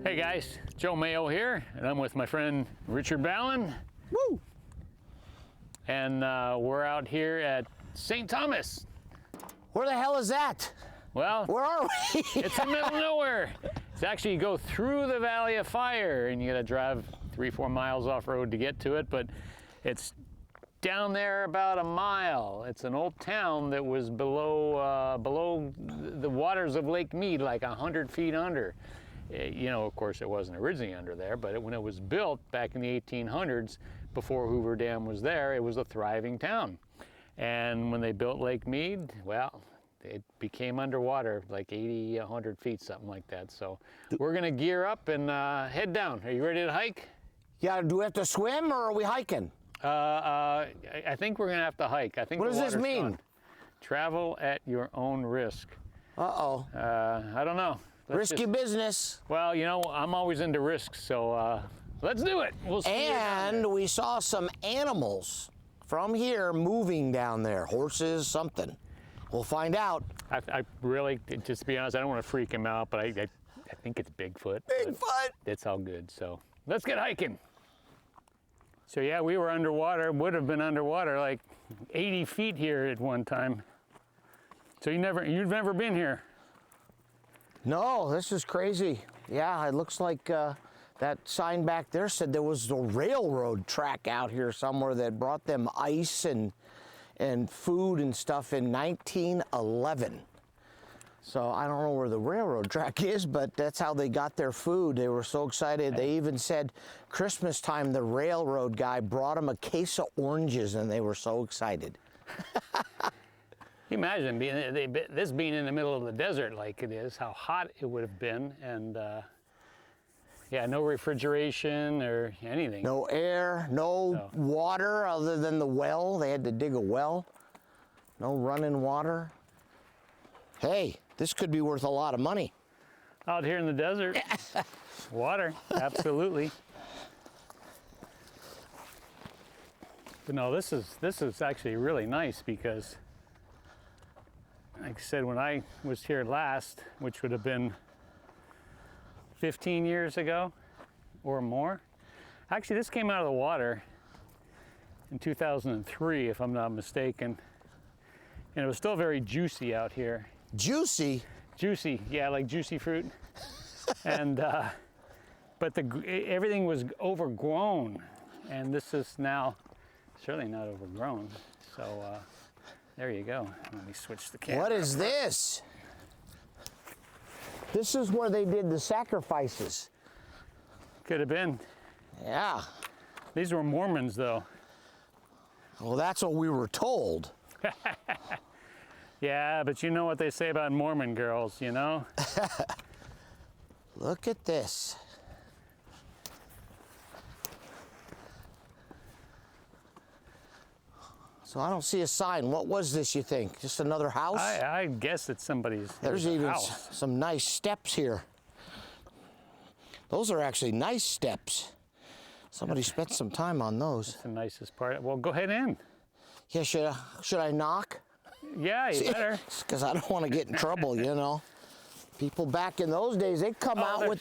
Hey guys, Joe Mayo here, and I'm with my friend Richard Ballin. Woo! And we're out here at St. Thomas. Where the hell is that? Well, Where are we? it's in the middle of nowhere. It's actually, you go through the Valley of Fire, and you gotta drive 3-4 miles off-road to get to it, but it's down there about a mile. It's an old town that was below the waters of Lake Mead, like 100 feet under. You know, of course, it wasn't originally under there, but when it was built back in the 1800s, before Hoover Dam was there, it was a thriving town. And when they built Lake Mead, well, it became underwater, like 80, 100 feet, something like that. So we're gonna gear up and head down. Are you ready to hike? Yeah, do we have to swim or are we hiking? I think we're gonna have to hike. I think. What does this mean? Fun. Travel at your own risk. Uh-oh. I don't know. Risky business. Well, you know, I'm always into risks, so let's do it. We'll see. And we saw some animals from here moving down there. Horses, something. We'll find out. I really, just to be honest, I don't want to freak him out, but I think it's Bigfoot. Bigfoot! It's all good, so let's get hiking. So yeah, we were underwater, would have been underwater like 80 feet here at one time. So you've never been here? No, this is crazy. Yeah, it looks like that sign back there said there was a railroad track out here somewhere that brought them ice and food and stuff in 1911. So I don't know where the railroad track is, but that's how they got their food. They were so excited. They even said Christmas time the railroad guy brought them a case of oranges and they were so excited. You imagine this being in the middle of the desert like it is, how hot it would have been, and yeah, no refrigeration or anything. No air, no water other than the well. They had to dig a well. No running water. Hey, this could be worth a lot of money. Out here in the desert, water, absolutely. But no, this is actually really nice because, like I said, when I was here last, which would have been 15 years ago or more. Actually, this came out of the water in 2003, if I'm not mistaken. And it was still very juicy out here. Juicy? Juicy, yeah, like juicy fruit. And, but everything was overgrown. And this is now certainly not overgrown. So, there you go. Let me switch the camera. What is this? This is where they did the sacrifices. Could have been. Yeah. These were Mormons, though. Well, that's what we were told. Yeah, but you know what they say about Mormon girls, you know? Look at this. So I don't see a sign. What was this, you think? Just another house? I guess it's somebody's There's even house. some nice steps here. Those are actually nice steps. Somebody spent some time on those. That's the nicest part. Well, go ahead in. Yeah, should I knock? Yeah, you better. Because I don't want to get in trouble, you know. People back in those days, they'd come out with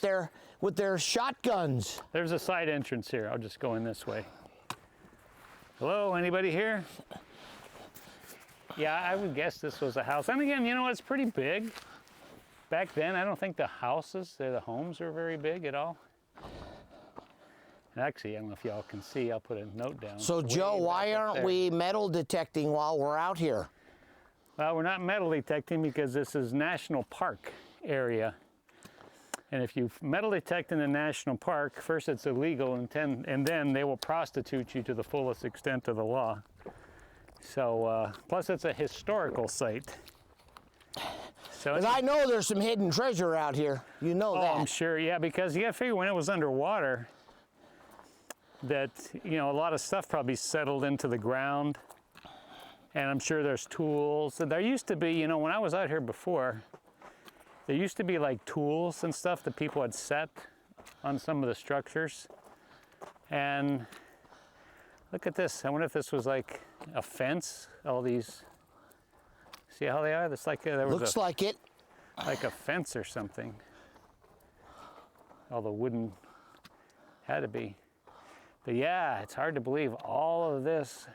their shotguns. There's a side entrance here. I'll just go in this way. Hello, anybody here? Yeah, I would guess this was a house. And again, you know, it's pretty big. Back then, I don't think the homes were very big at all. And actually, I don't know if y'all can see, I'll put a note down. So Joe, why aren't we metal detecting while we're out here? Well, we're not metal detecting because this is national park area. And if you metal detect in a national park, first it's illegal, and then they will prostitute you to the fullest extent of the law. So, plus it's a historical site. So Because I know there's some hidden treasure out here. You know oh, that. I'm sure, yeah, because you got to figure when it was underwater, that, you know, a lot of stuff probably settled into the ground. And I'm sure there's tools. There used to be, you know, when I was out here before, there used to be like tools and stuff that people had set on some of the structures. And look at this. I wonder if this was like a fence, all these. See how they are? It's like there was Looks like it. like a fence or something. All the wooden had to be. But yeah, it's hard to believe all of this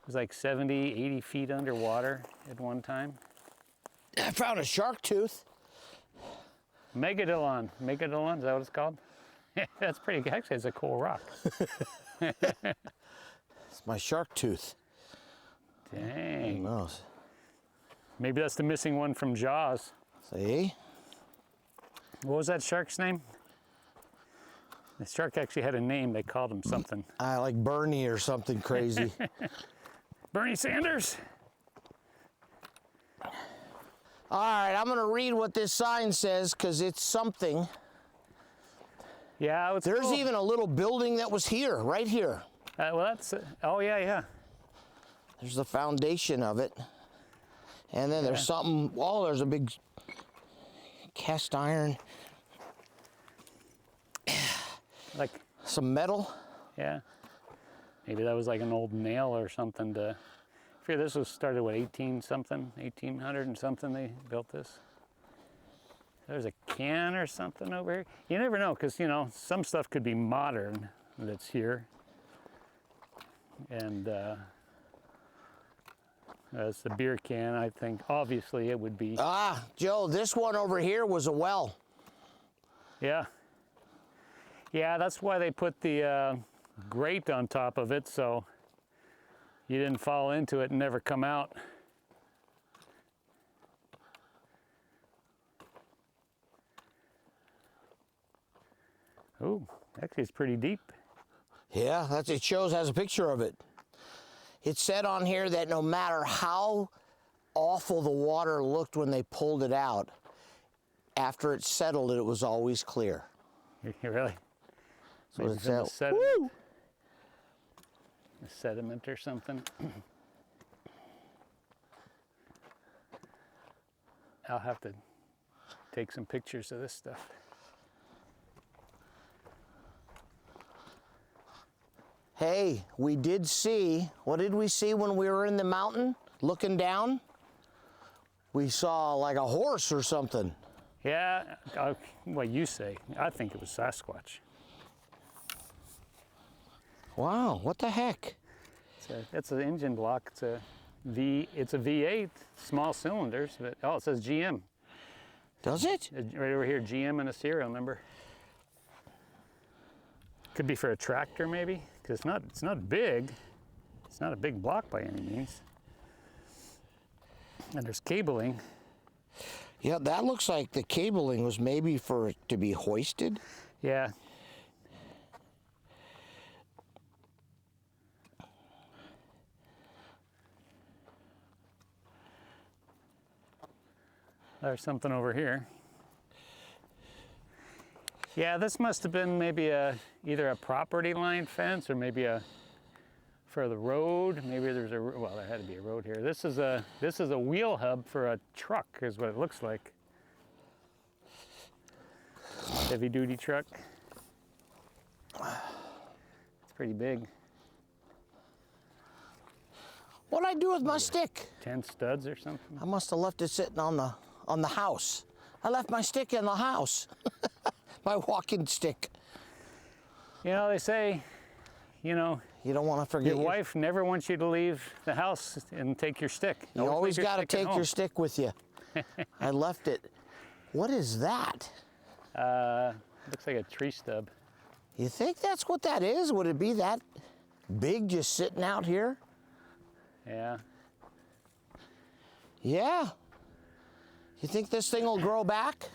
was like 70, 80 feet underwater at one time. I found a shark tooth. Megalodon, is that what it's called? That's pretty, actually it's a cool rock. It's my shark tooth. Who Dang. knows? Maybe that's the missing one from Jaws. See? What was that shark's name? The shark actually had a name, they called him something. I like Bernie or something crazy. Bernie Sanders? All right, I'm going to read what this sign says because it's something. Yeah, it's There's cool. even a little building that was here, right here. Well, that's, oh yeah. There's the foundation of it. And then there's something, oh, there's a big cast iron. Like, Some metal. yeah. Maybe that was like an old nail or something to, I figure this was started, what, 1800 and something they built this. There's a can or something over here. You never know, because, you know, some stuff could be modern that's here. And that's the beer can, I think. Obviously, it would be. Ah, Joe, this one over here was a well. Yeah. Yeah, that's why they put the grate on top of it, so you didn't fall into it and never come out. Ooh, actually it's pretty deep. Yeah, that's it shows, has a picture of it. It said on here that no matter how awful the water looked when they pulled it out, after it settled, it was always clear. Really? So Maybe it's from the that, sediment, woo! the sediment or something. I'll have to take some pictures of this stuff. Hey, we did see, what did we see when we were in the mountain looking down? We saw like a horse or something. Yeah, what you say. I think it was Sasquatch. Wow, what the heck? It's an engine block. It's a V8, small cylinders, but oh, it says GM. Does it? Right over here, GM and a serial number. Could be for a tractor maybe, because it's not big. It's not a big block by any means. And there's cabling. Yeah, that looks like the cabling was maybe for it to be hoisted. Yeah. There's something over here. Yeah, this must have been maybe either a property line fence or maybe for the road. Maybe there's well, there had to be a road here. This is a wheel hub for a truck, is what it looks like. Heavy duty truck. It's pretty big. What'd I do with my stick? 10 studs or something. I must have left it sitting on the house. I left my stick in the house. My walking stick. You know, they say, you know, You don't want to forget your wife never wants you to leave the house and take your stick. You always leave your got to stick at take your home. stick with you. I left it. What is that? Looks like a tree stub. You think that's what that is? Would it be that big just sitting out here? Yeah. Yeah. You think this thing will grow back?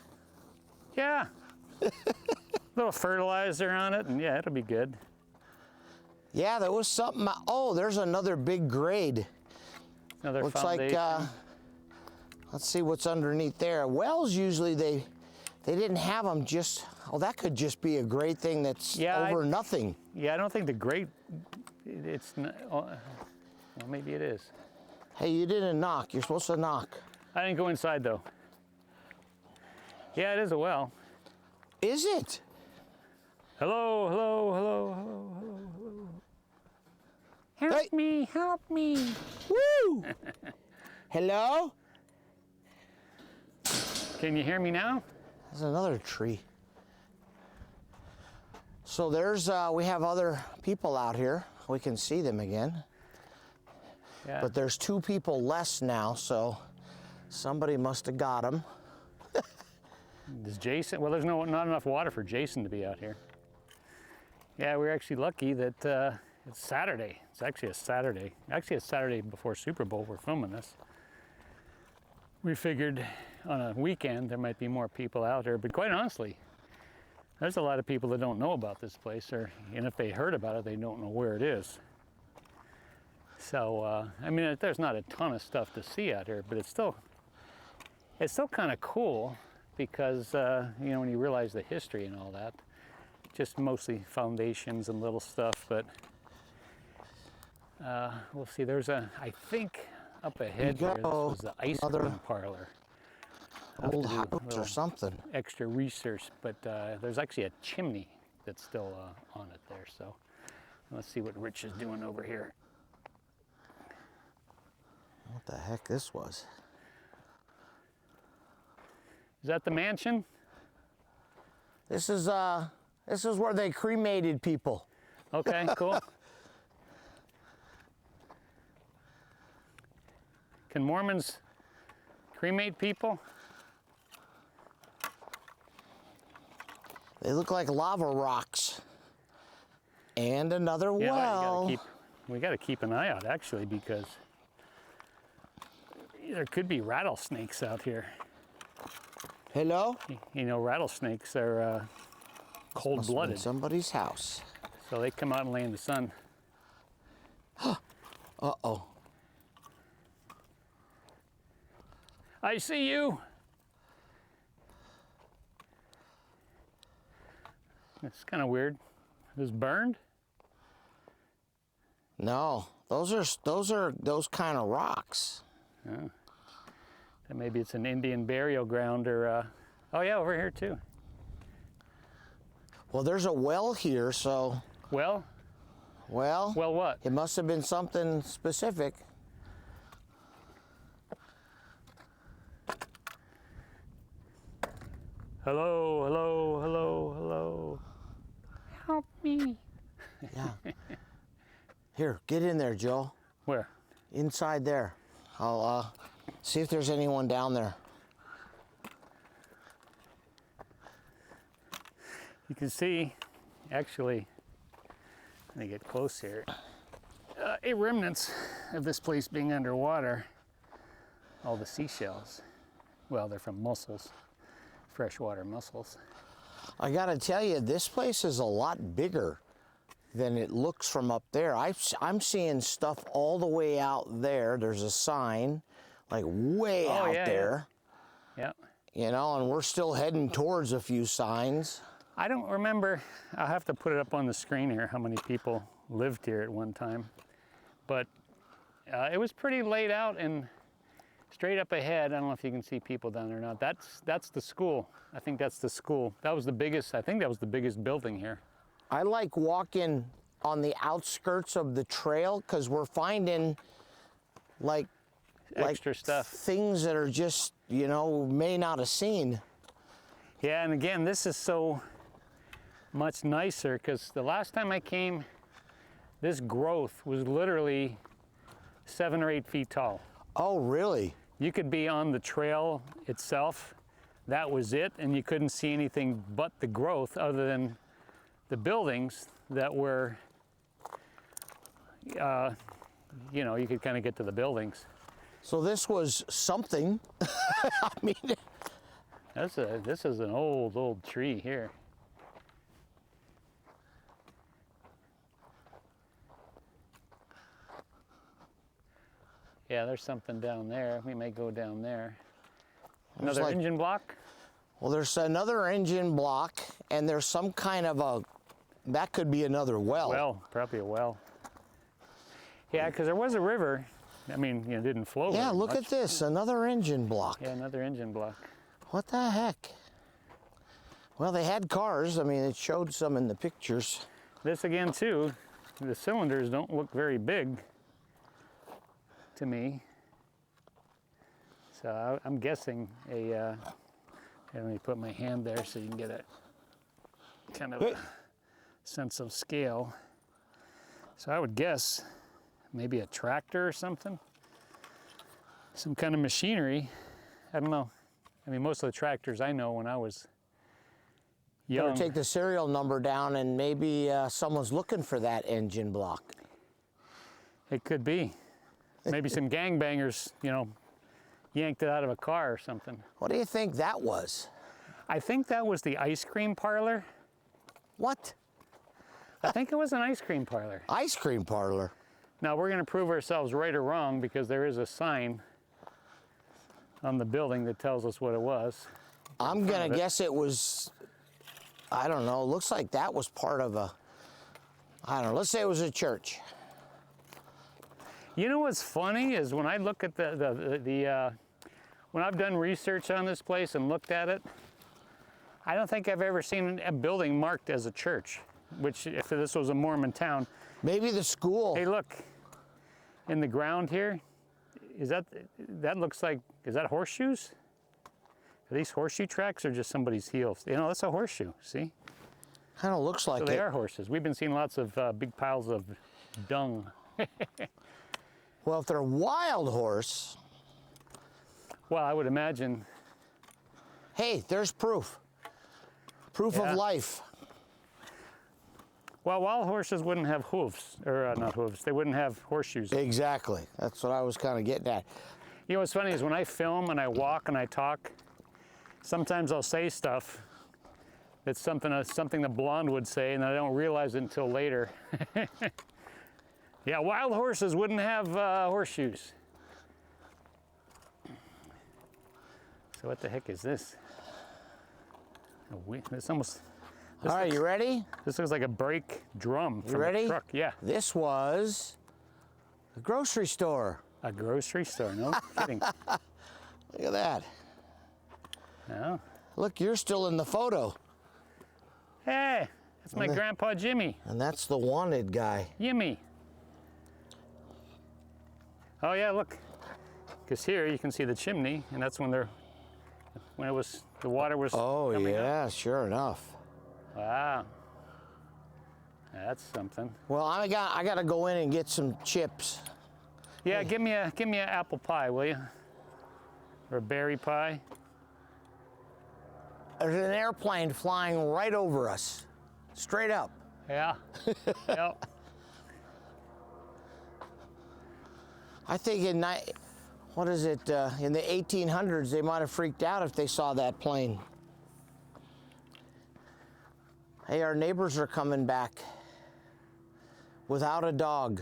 Yeah. Little fertilizer on it, and yeah, it'll be good. Yeah, there was something. Oh, there's another big grade. Another Looks foundation. like, let's see what's underneath there. Wells, usually they didn't have them just, oh, that could just be a grade thing that's over nothing. Yeah, I don't think the grate, it's not, well, maybe it is. Hey, you didn't knock. You're supposed to knock. I didn't go inside though. Yeah, it is a well. Is it? Hello, hello, hello, hello, hello, hello. Help Hey. me, help me. Woo! Hello? Can you hear me now? There's another tree. So there's, we have other people out here. We can see them again. Yeah. But there's 2 people less now, so somebody must have got them. Does Jason, well, there's not enough water for Jason to be out here. Yeah, we're actually lucky that it's Saturday. It's actually a Saturday. Actually, it's Saturday before Super Bowl. We're filming this. We figured on a weekend there might be more people out there, but quite honestly, there's a lot of people that don't know about this place, and if they heard about it, they don't know where it is. So, I mean, there's not a ton of stuff to see out here, but it's still kind of cool because, you know, when you realize the history and all that, just mostly foundations and little stuff, but we'll see. There's I think up ahead here, this was the ice cream parlor. Old house or something. Extra research, but there's actually a chimney that's still on it there, so let's see what Rich is doing over here. What the heck this was? Is that the mansion? This is where they cremated people. Okay, cool. Can Mormons cremate people? They look like lava rocks. And another Yeah, well. we gotta keep an eye out actually, because there could be rattlesnakes out here. Hello? You know, rattlesnakes are cold-blooded, Somebody's house. so they come out and lay in the sun. Uh-oh. I see you. It's kind of weird. It was burned? No, those are those kind of rocks. Oh. And maybe it's an Indian burial ground or, oh yeah, over here too. Well, there's a well here, so, Well, well, what? it must have been something specific. Hello, hello, hello, hello. Help me. Yeah. Here, get in there, Joe. Where? Inside there. I'll see if there's anyone down there. You can see, actually, let me get close here, a remnants of this place being underwater. All the seashells. Well, they're from mussels, freshwater mussels. I gotta tell you, this place is a lot bigger than it looks from up there. I'm seeing stuff all the way out there. There's a sign, like way out there. Yeah. You know, and we're still heading towards a few signs. I don't remember, I'll have to put it up on the screen here, how many people lived here at one time. But it was pretty laid out and straight up ahead. I don't know if you can see people down there or not. That's the school. I think that's the school. That was the biggest, I think that was the biggest building here. I like walking on the outskirts of the trail because we're finding like Extra stuff. things that are just, you know, may not have seen. Yeah, and again, this is so much nicer because the last time I came, this growth was literally 7 or 8 feet tall. Oh, really? You could be on the trail itself, that was it, and you couldn't see anything but the growth other than the buildings that were, you know, you could kind of get to the buildings. So this was something. I mean, This is an old tree here. Yeah, there's something down there. We may go down there. There's Another like- engine block? Well, there's another engine block, and there's some kind of a, that could be another well. Well, probably a well. Yeah, because there was a river. I mean, it didn't flow Yeah, very look much. at this, another engine block. Yeah, another engine block. What the heck? Well, they had cars. I mean, it showed some in the pictures. This again, too, the cylinders don't look very big to me. So I'm guessing a, let me put my hand there so you can get a kind of a sense of scale. So I would guess maybe a tractor or something, some kind of machinery. I don't know. I mean, most of the tractors I know when I was young. Better take the serial number down, and maybe someone's looking for that engine block. It could be. Maybe some gangbangers, yanked it out of a car or something. What do you think that was? I think that was the ice cream parlor. What? I think it was an ice cream parlor. Ice cream parlor. Now we're going to prove ourselves right or wrong because there is a sign on the building that tells us what it was. I'm going to guess it was, I don't know, looks like that was part of a, I don't know, let's say it was a church. You know what's funny is when I look at when I've done research on this place and looked at it, I don't think I've ever seen a building marked as a church, which if this was a Mormon town. Maybe the school. Hey, look, in the ground here, that looks like, is that horseshoes? Are these horseshoe tracks or just somebody's heels? That's a horseshoe, see? Kind of looks like So it. they are horses. We've been seeing lots of big piles of dung. Well, if they're wild horse, Well, I would imagine. hey, there's proof. Proof Yeah. of life. Well, wild horses wouldn't have hooves, or not hooves. They wouldn't have horseshoes. Exactly. That's what I was kind of getting at. You know what's funny is when I film and I walk and I talk, sometimes I'll say stuff that's something the blonde would say, and I don't realize it until later. Yeah, wild horses wouldn't have horseshoes. So what the heck is this? This almost. All right, you ready? This looks like a brake drum You from ready? a truck. Yeah, This was a grocery store. a grocery store. No kidding. Look at that. No. Look, you're still in the photo. Hey, that's my grandpa Jimmy. And that's the wanted guy. Yimmy. Oh yeah, look. Because here you can see the chimney, and that's when the water was Oh, coming up. yeah, sure enough. Wow. That's something. Well, I got to go in and get some chips. Yeah, give me an apple pie, will you? Or a berry pie. There's an airplane flying right over us, straight up. Yeah. Yep. I think in the 1800s, they might have freaked out if they saw that plane. Hey, our neighbors are coming back without a dog.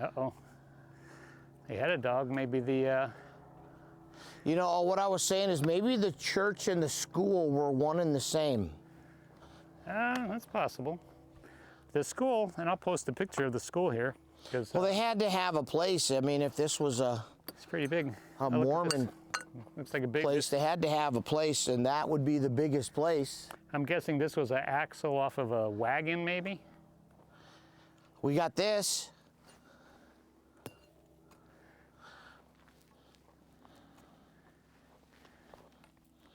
Uh-oh. They had a dog, maybe the, You know, what I was saying is maybe the church and the school were one and the same. that's possible. The school, and I'll post a picture of the school here, because Well, they had to have a place. I mean, if this was a it's pretty big. a Now look at Mormon this. Looks like a big place, they had to have a place, and that would be the biggest place. I'm guessing this was an axle off of a wagon, maybe? We got this.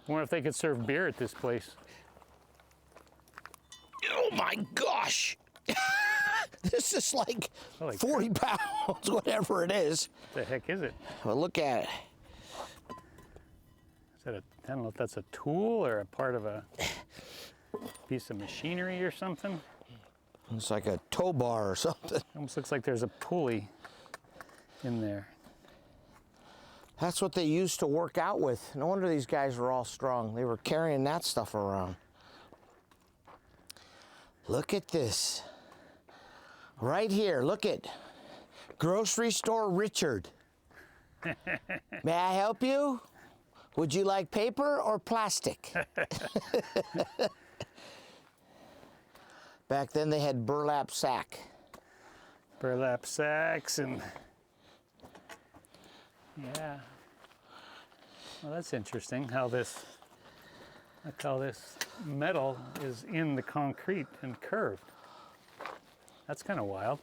I wonder if they could serve beer at this place. Oh my gosh! This is like Holy 40 pounds, whatever it is. What the heck is it? Well, look at it. Is that I don't know if that's a tool or a part of a piece of machinery or something. It's like a tow bar or something. Almost looks like there's a pulley in there. That's what they used to work out with. No wonder these guys were all strong. They were carrying that stuff around. Look at this. Right here, look at Grocery Store Richard. May I help you? Would you like paper or plastic? Back then they had burlap sack. Burlap sacks and yeah. Well, that's interesting how this metal is in the concrete and curved. That's kind of wild.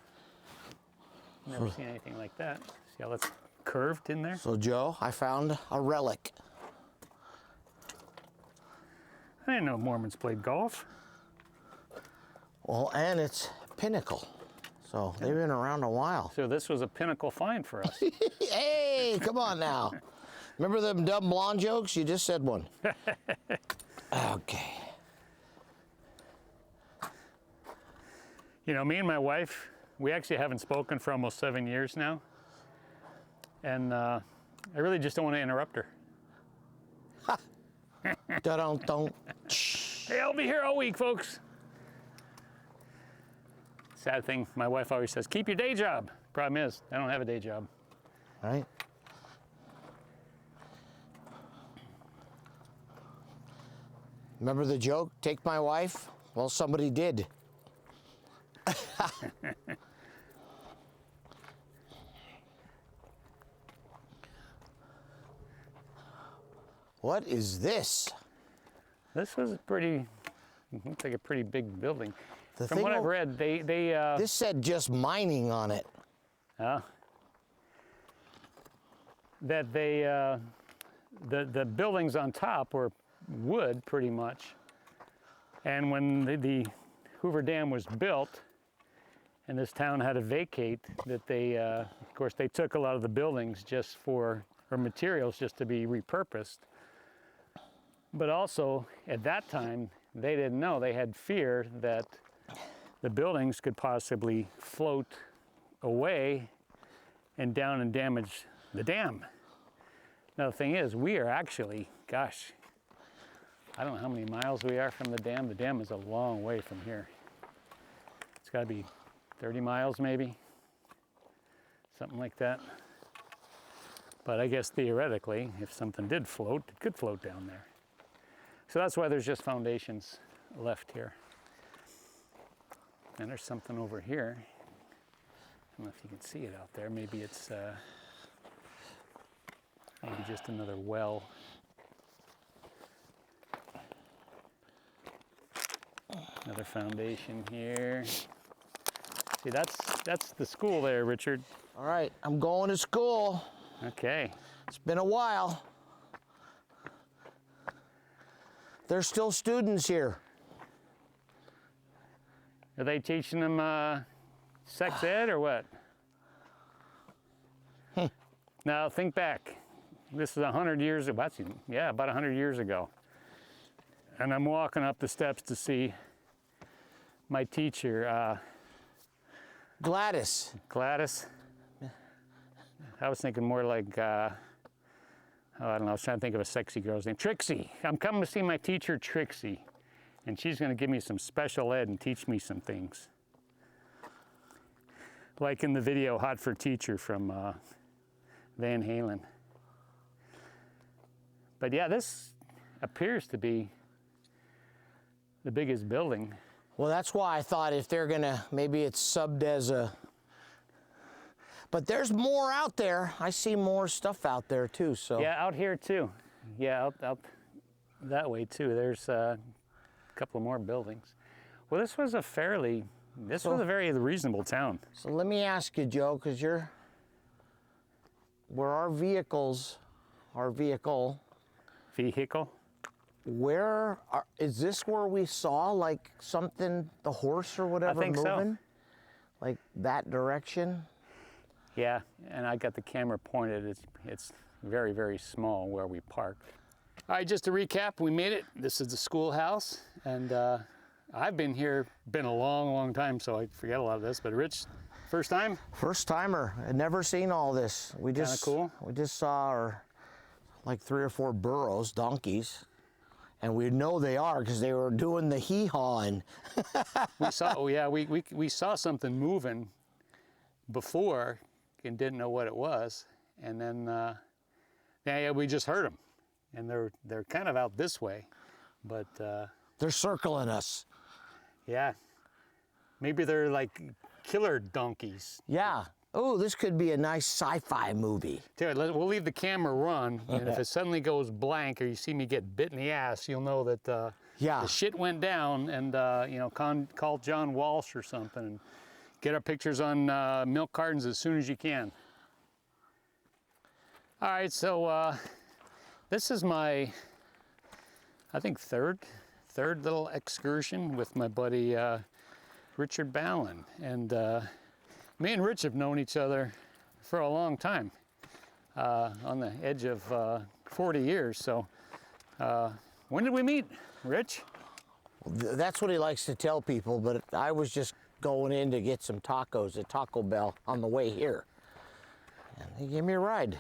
Never seen anything like that. See how that's curved in there? So Joe, I found a relic. I didn't know Mormons played golf. Well, and it's pinnacle. So they've been around a while. So this was a pinnacle find for us. Hey, come on now. Remember them dumb blonde jokes? You just said one. Okay. You know, me and my wife, we actually haven't spoken for almost 7 years now. And I really just don't want to interrupt her. Don't. Hey, I'll be here all week, folks. Sad thing, my wife always says, keep your day job. Problem is, I don't have a day job. Right? Remember the joke, take my wife? Well, somebody did. What is this? This was looks like a pretty big building. The From thing what I've o- read, they This said just mining on it. that the buildings on top were wood pretty much. And when the Hoover Dam was built and this town had to vacate, that they, of course, they took a lot of the buildings just or materials just to be repurposed. But also, at that time, they didn't know, they had fear that the buildings could possibly float away and down and damage the dam. Now the thing is, we are actually, gosh, I don't know how many miles we are from the dam. The dam is a long way from here. It's got to be 30 miles maybe, something like that. But I guess theoretically, if something did float, it could float down there. So that's why there's just foundations left here. And there's something over here. I don't know if you can see it out there. Maybe it's maybe just another well. Another foundation here. See, that's the school there, Richard. All right, I'm going to school. Okay. It's been a while. There's still students here. Are they teaching them sex ed or what? Now think back. This is 100 years ago. About 100 years ago. And I'm walking up the steps to see my teacher, Gladys. Gladys. I was thinking more like, I don't know, I was trying to think of a sexy girl's name. Trixie. I'm coming to see my teacher, Trixie. And she's going to give me some special ed and teach me some things. Like in the video, Hot for Teacher from Van Halen. But yeah, this appears to be the biggest building. Well, that's why I thought if they're gonna, maybe it's subbed as a, but there's more out there. I see more stuff out there too, so. Yeah, out here too. Yeah, out that way too. There's a couple more buildings. Well, this was a very reasonable town. So let me ask you, Joe, because where our vehicle, is this where we saw like something, the horse or whatever think so. moving? Like that direction? Yeah, and I got the camera pointed. It's very, very small where we parked. All right, just to recap, we made it. This is the schoolhouse, and I've been here, a long, long time, so I forget a lot of this. But Rich, first time? First timer. I'd never seen all this. We just cool. We just saw our like 3 or 4 burros, donkeys, and we know they are because they were doing the hee-hawing. We saw something moving before and didn't know what it was, and then yeah, we just heard them, and they're kind of out this way, but They're circling us. yeah, maybe they're like killer donkeys. Yeah. Oh, this could be a nice sci-fi movie. Dude, we'll leave the camera run, and if it suddenly goes blank or you see me get bit in the ass, you'll know that Yeah. the shit went down, and you know, call John Walsh or something, and get our pictures on milk cartons as soon as you can. All right, so this is my, I think, third little excursion with my buddy Richard Ballin, and me and Rich have known each other for a long time, on the edge of 40 years. So when did we meet, Rich? That's what he likes to tell people, but I was just going in to get some tacos at Taco Bell on the way here. And he gave me a ride.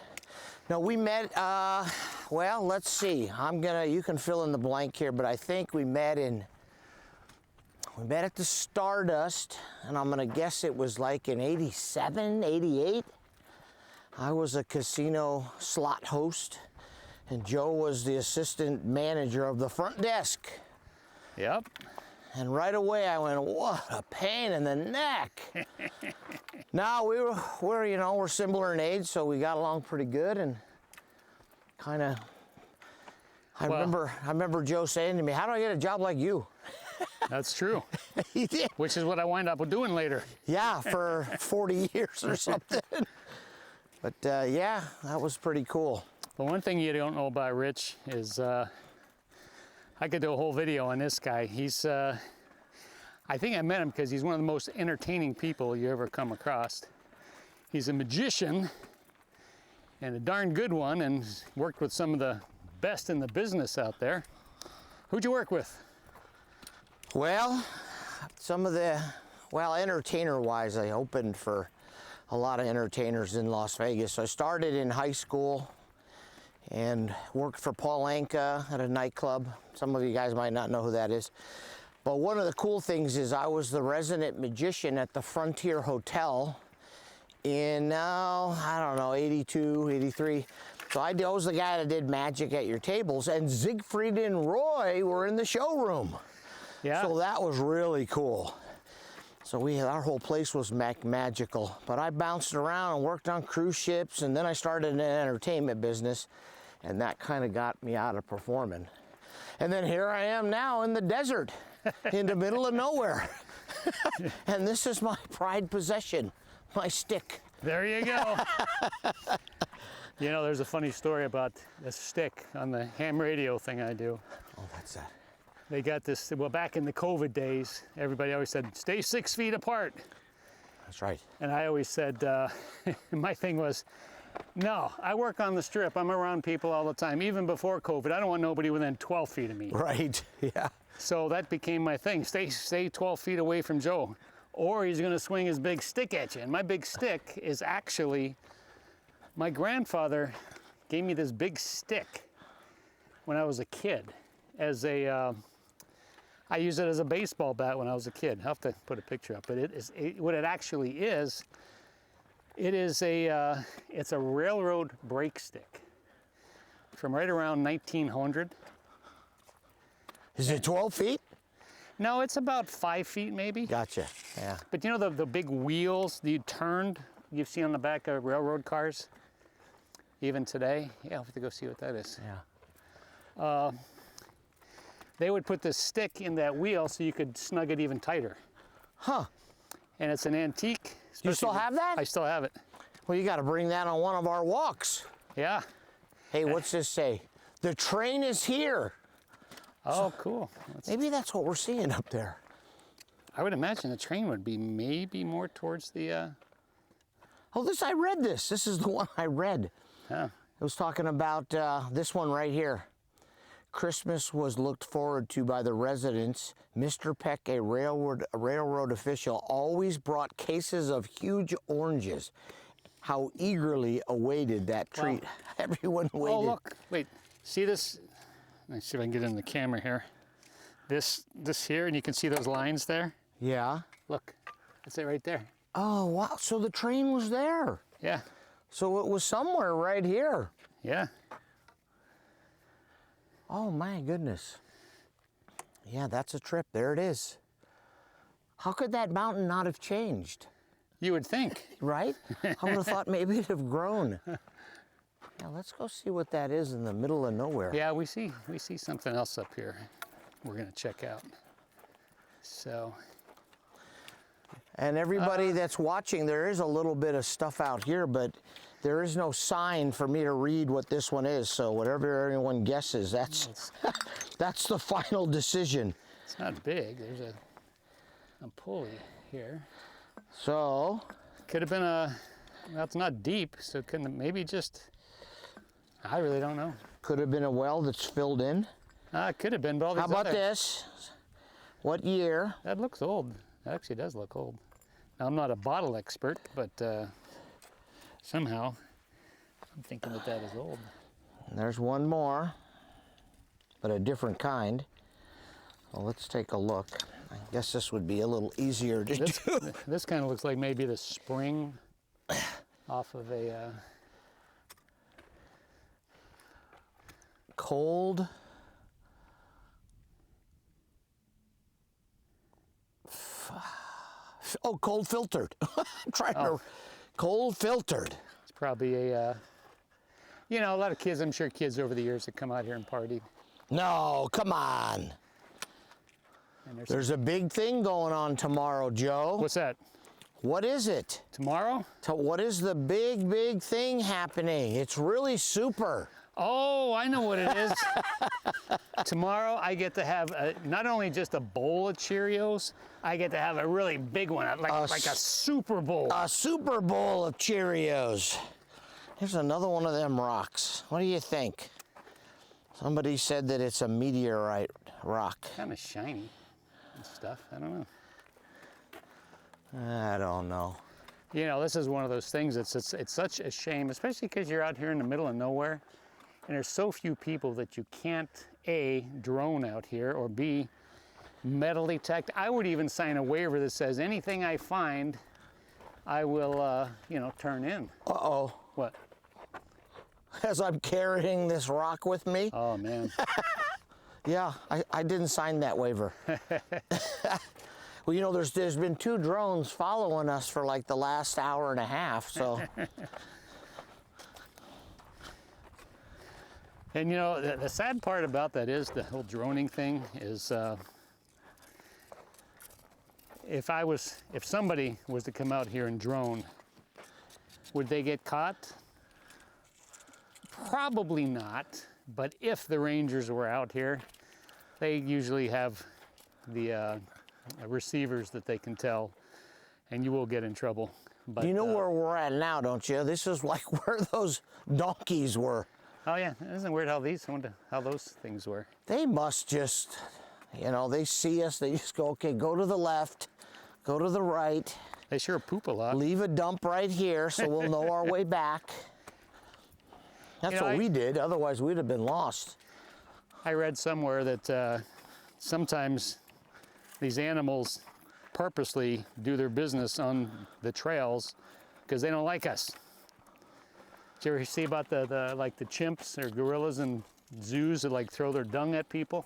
No, we met, well, let's see. You can fill in the blank here, but I think we met at the Stardust, and I'm gonna guess it was like in 87, 88. I was a casino slot host, and Joe was the assistant manager of the front desk. Yep. And right away I went, what a pain in the neck. Now we're similar in age, so we got along pretty good, and kind of, I remember Joe saying to me, how do I get a job like you? That's true. He did. Which is what I wind up doing later. Yeah, for 40 years or something. But yeah, that was pretty cool. But one thing you don't know about Rich is, I could do a whole video on this guy. He's, I think I met him because he's one of the most entertaining people you ever come across. He's a magician, and a darn good one, and worked with some of the best in the business out there. Who'd you work with? Well, entertainer-wise, I opened for a lot of entertainers in Las Vegas. So I started in high school and worked for Paul Anka at a nightclub. Some of you guys might not know who that is. But one of the cool things is I was the resident magician at the Frontier Hotel in, I don't know, 82, 83. So I was the guy that did magic at your tables, and Siegfried and Roy were in the showroom. Yeah. So that was really cool. So our whole place was magical. But I bounced around and worked on cruise ships, and then I started an entertainment business, and that kind of got me out of performing. And then here I am now in the desert, in the middle of nowhere. And this is my pride possession, my stick. There you go. You know, there's a funny story about the stick on the ham radio thing I do. Oh, that's that. They got this, well, back in the COVID days, everybody always said, stay 6 feet apart. That's right. And I always said, my thing was, no, I work on the strip. I'm around people all the time. Even before COVID, I don't want nobody within 12 feet of me. Right, yeah. So that became my thing. Stay 12 feet away from Joe, or he's going to swing his big stick at you. And my big stick is actually, my grandfather gave me this big stick when I was a kid. I used it as a baseball bat when I was a kid. I'll have to put a picture up, but what it actually is, it's a railroad brake stick from right around 1900. Is it 12 feet? No, it's about 5 feet maybe. Gotcha, yeah. But you know the big wheels that you see on the back of railroad cars, even today? Yeah, I'll have to go see what that is. Yeah. They would put this stick in that wheel so you could snug it even tighter. Huh. And it's an antique. You still have that? I still have it. Well, you got to bring that on one of our walks. Yeah. Hey, what's this say? The train is here. Oh, cool. Maybe that's what we're seeing up there. I would imagine the train would be maybe more towards the... Oh, I read this. This is the one I read. Yeah. It was talking about this one right here. Christmas was looked forward to by the residents. Mr. Peck, a railroad official, always brought cases of huge oranges. How eagerly awaited that treat. Wow. Everyone waited. Oh, look. Wait. See this? Let me see if I can get in the camera here. This here, and you can see those lines there? Yeah. Look. That's it right there. Oh, wow. So the train was there. Yeah. So it was somewhere right here. Yeah. Oh my goodness. Yeah, that's a trip. There it is. How could that mountain not have changed? You would think. Right? I would have thought maybe it'd have grown. Yeah, let's go see what that is in the middle of nowhere. Yeah, we see something else up here. We're gonna check out. So. And everybody that's watching, there is a little bit of stuff out here, but there is no sign for me to read what this one is. So whatever anyone guesses, that's that's the final decision. It's not big. There's a pulley here. So Could have been well, it's not deep, so it couldn't have, maybe just, I really don't know. could have been a well that's filled in. It could have been, but all these How about other- this? What year? That looks old. That actually does look old. Now, I'm not a bottle expert, but somehow I'm thinking that is old. And there's one more, but a different kind. Well, let's take a look. I guess this would be a little easier to do. This kind of looks like maybe the spring off of a Cold. Oh, cold filtered. I'm trying to. Cold filtered. it's probably a a lot of kids, I'm sure kids over the years that come out here and party. No, come on. And There's a big thing going on tomorrow, Joe. what's that? What is it? Tomorrow? What is the big thing happening? It's really super. Oh, I know what it is. Tomorrow I get to have not only just a bowl of Cheerios, I get to have a really big one, like a Super Bowl. A Super Bowl of Cheerios. Here's another one of them rocks. What do you think? Somebody said that it's a meteorite rock. Kind of shiny and stuff. I don't know. I don't know. You know, this is one of those things it's such a shame, especially because you're out here in the middle of nowhere, and there's so few people that you can't A, drone out here, or B, metal detect. I would even sign a waiver that says anything I find, I will, turn in. Uh-oh. What? As I'm carrying this rock with me. Oh, man. Yeah, I didn't sign that waiver. Well, you know, there's been 2 drones following us for like the last hour and a half, so. And you know, the sad part about that is the whole droning thing is if somebody was to come out here and drone, would they get caught? Probably not, but if the rangers were out here, they usually have the receivers that they can tell, and you will get in trouble. But, You know where we're at now, don't you? This is like where those donkeys were. Oh yeah, isn't it weird how those things were? They must just, they see us, they just go, okay, go to the left, go to the right, They sure poop a lot. leave a dump right here so we'll know our way back. That's what we did, otherwise we'd have been lost. I read somewhere that sometimes these animals purposely do their business on the trails because they don't like us. Did you ever see about the chimps or gorillas in zoos that like throw their dung at people?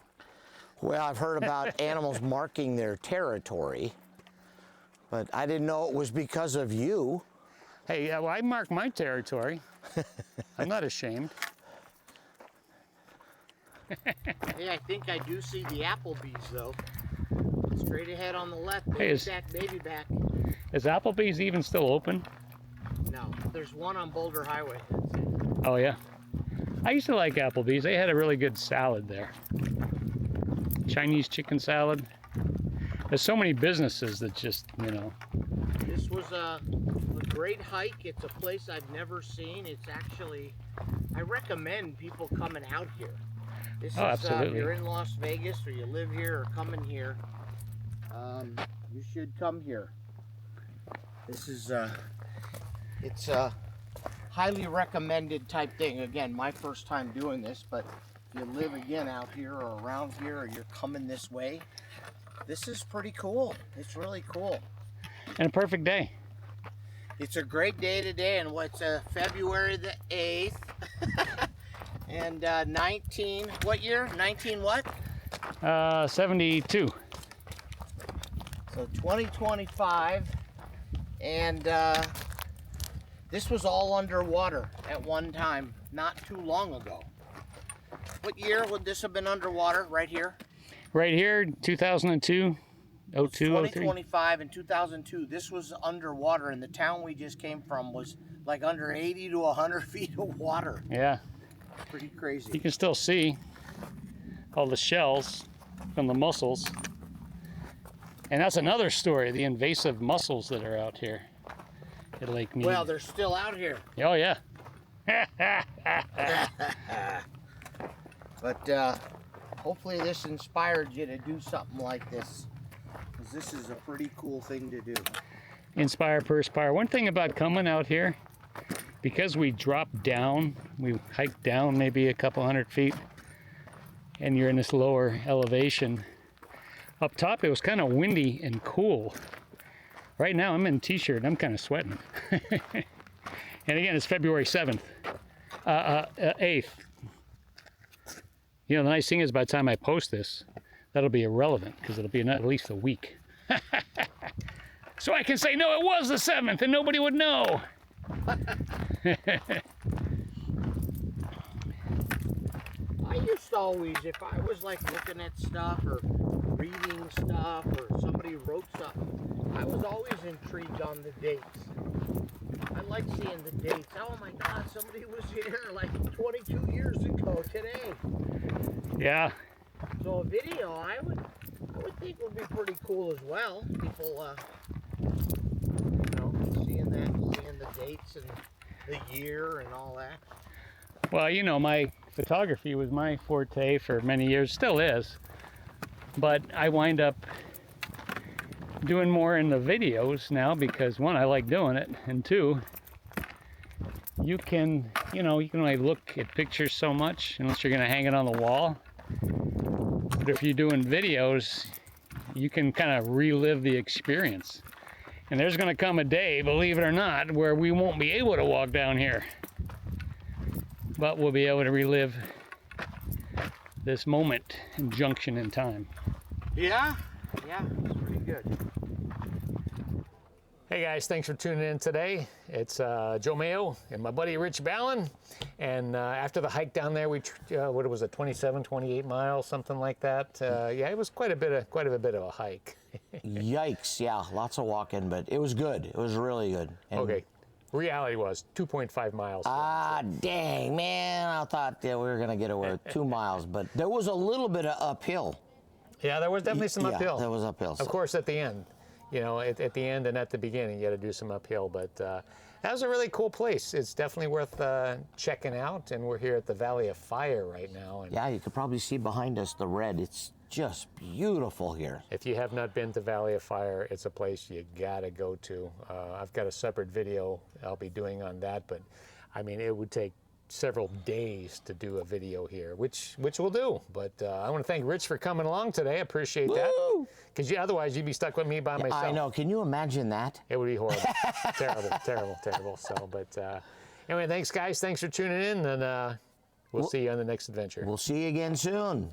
Well, I've heard about animals marking their territory, but I didn't know it was because of you. Hey, well, I mark my territory. I'm not ashamed. Hey, I think I do see the Applebee's though. Straight ahead on the left, Hey, baby back. Is Applebee's even still open? No, there's one on Boulder Highway. Oh yeah. I used to like Applebee's. They had a really good salad there. Chinese chicken salad. There's so many businesses that just, This was a great hike. It's a place I've never seen. It's actually, I recommend people coming out here. This is, absolutely. If you're in Las Vegas or you live here or coming here, you should come here. This is, it's a highly recommended type thing. Again, my first time doing this, but if you live again out here or around here or you're coming this way, this is pretty cool. It's really cool. and a perfect day. It's a great day today, and what's February the 8th. And 19, what year? 19 what? 72. So 2025, and this was all underwater at one time, not too long ago. What year would this have been underwater, right here? Right here, 2002, 02, 03. 2025 and 2002, this was underwater, and the town we just came from was like under 80 to 100 feet of water. Yeah. Pretty crazy. You can still see all the shells from the mussels. And that's another story, the invasive mussels that are out here at Lake Mead. Well, they're still out here. Oh, yeah. But hopefully this inspired you to do something like this, because this is a pretty cool thing to do. Inspire, perspire. One thing about coming out here, because we drop down, we hike down maybe a couple hundred feet, and you're in this lower elevation. Up top, it was kind of windy and cool. Right now, I'm in t-shirt, I'm kind of sweating. And again, it's February 7th, 8th. You know, the nice thing is by the time I post this, that'll be irrelevant because it'll be at least a week. So I can say, no, it was the 7th and nobody would know. I used to always, if I was like looking at stuff or reading stuff or somebody wrote something, I was always intrigued on the dates. I like seeing the dates. Oh my God, somebody was here like 22 years ago today. Yeah. So a video, I would think would be pretty cool as well. People, you know, seeing the dates and the year and all that. Well, you know, my photography was my forte for many years, still is. But I wind up doing more in the videos now because one, I like doing it, and two, you can only look at pictures so much unless you're gonna hang it on the wall. But if you're doing videos, you can kind of relive the experience. And there's gonna come a day, believe it or not, where we won't be able to walk down here. But we'll be able to relive this moment and junction in time. Yeah, it's pretty good. Hey guys, thanks for tuning in today. It's Joe Mayo and my buddy Rich Ballin. And after the hike down there, we what was it, 27, 28 miles, something like that. Yeah, it was quite a bit of a hike. Yikes! Yeah, lots of walking, but it was good. It was really good. And Okay, reality was 2.5 miles. Dang, man! I thought we were gonna get away with 2 miles, but there was a little bit of uphill. Yeah, there was definitely some uphill. Yeah, there was uphill. Of course, at the end. You know, at the end and at the beginning, you got to do some uphill. But that was a really cool place. It's definitely worth checking out. And we're here at the Valley of Fire right now. And yeah, you could probably see behind us the red. It's just beautiful here. if you have not been to Valley of Fire, it's a place you got to go to. I've got a separate video I'll be doing on that. But, I mean, it would take several days to do a video here, which we'll do. But I want to thank Rich for coming along today. I appreciate that. Because otherwise you'd be stuck with me by myself. I know. Can you imagine that? It would be horrible. terrible. So, but anyway, thanks guys. Thanks for tuning in, and we'll see you on the next adventure. We'll see you again soon.